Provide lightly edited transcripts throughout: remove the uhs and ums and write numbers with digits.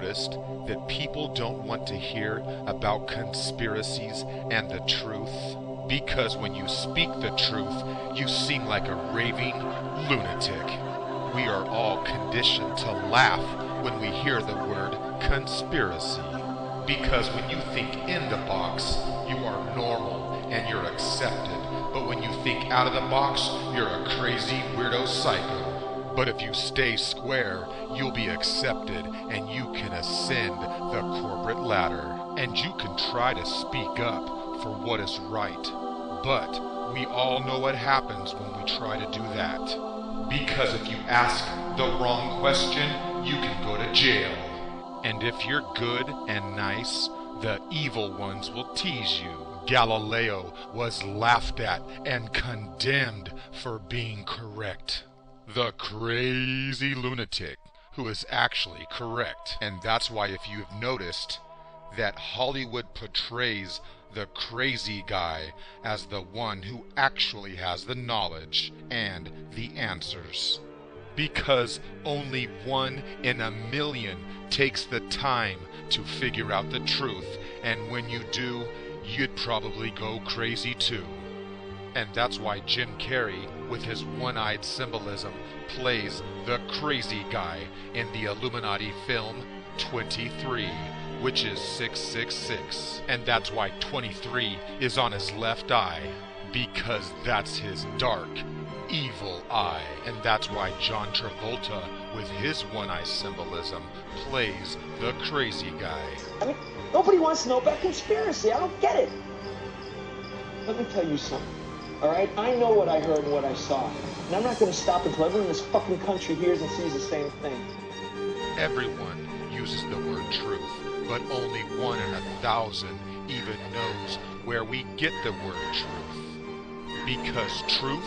noticed that people don't want to hear about conspiracies and the truth? Because when you speak the truth, you seem like a raving lunatic. We are all conditioned to laugh when we hear the word conspiracy. Because when you think in the box, you are normal and you're accepted. But when you think out of the box, you're a crazy weirdo psycho. But if you stay square, you'll be accepted and you can ascend the corporate ladder. And you can try to speak up for what is right. But we all know what happens when we try to do that. Because if you ask the wrong question, you can go to jail. And if you're good and nice, the evil ones will tease you. Galileo was laughed at and condemned for being correct. The crazy lunatic who is actually correct. And that's why, if you've noticed, that Hollywood portrays the crazy guy as the one who actually has the knowledge and the answers. Because only 1 in a million takes the time to figure out the truth, and when you do, you'd probably go crazy too. And that's why Jim Carrey, with his one-eyed symbolism, plays the crazy guy in the Illuminati film 23, which is 666. And that's why 23 is on his left eye, because that's his dark, evil eye. And that's why John Travolta, with his one-eye symbolism, plays the crazy guy. I mean, nobody wants to know about conspiracy. I don't get it. Let me tell you something, all right? I know what I heard and what I saw, and I'm not going to stop until everyone in this fucking country hears and sees the same thing. Everyone uses the word truth, but only 1 in 1,000 even knows where we get the word truth. Because truth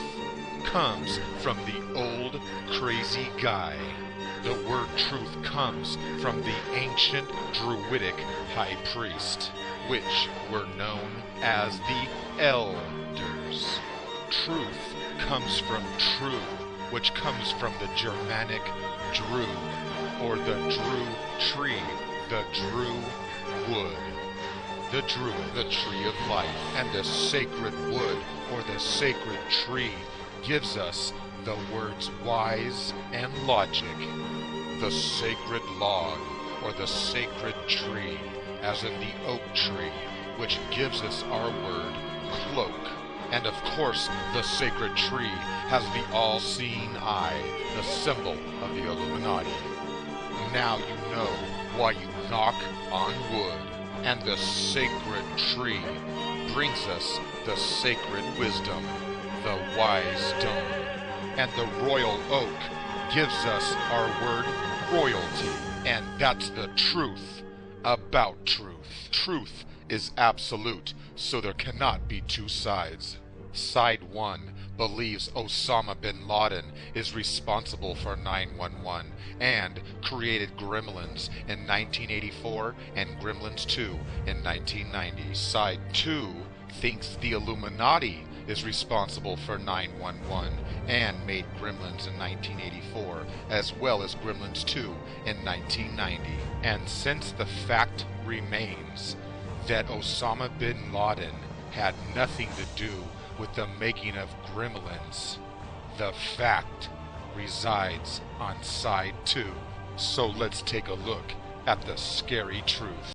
comes from the old crazy guy. The word truth comes from the ancient Druidic high priest, which were known as the elders. Truth comes from true, which comes from the Germanic Dru, or the Dru tree, the Dru wood. The Druid, the tree of life, and the sacred wood, or the sacred tree, gives us the words wise and logic. The sacred log, or the sacred tree, as in the oak tree, which gives us our word cloak. And of course, the sacred tree has the all-seeing eye, the symbol of the Illuminati. Now you know why you knock on wood. And the sacred tree brings us the sacred wisdom, the wise stone. And the royal oak gives us our word royalty. And that's the truth about truth. Truth is absolute, so there cannot be two sides. Side 1 believes Osama bin Laden is responsible for 9/11 and created Gremlins in 1984 and Gremlins 2 in 1990. Side 2 thinks the Illuminati is responsible for 9/11 and made Gremlins in 1984 as well as Gremlins 2 in 1990. And since the fact remains that Osama bin Laden had nothing to do with the making of Gremlins, the fact resides on side 2. So let's take a look at the scary truth.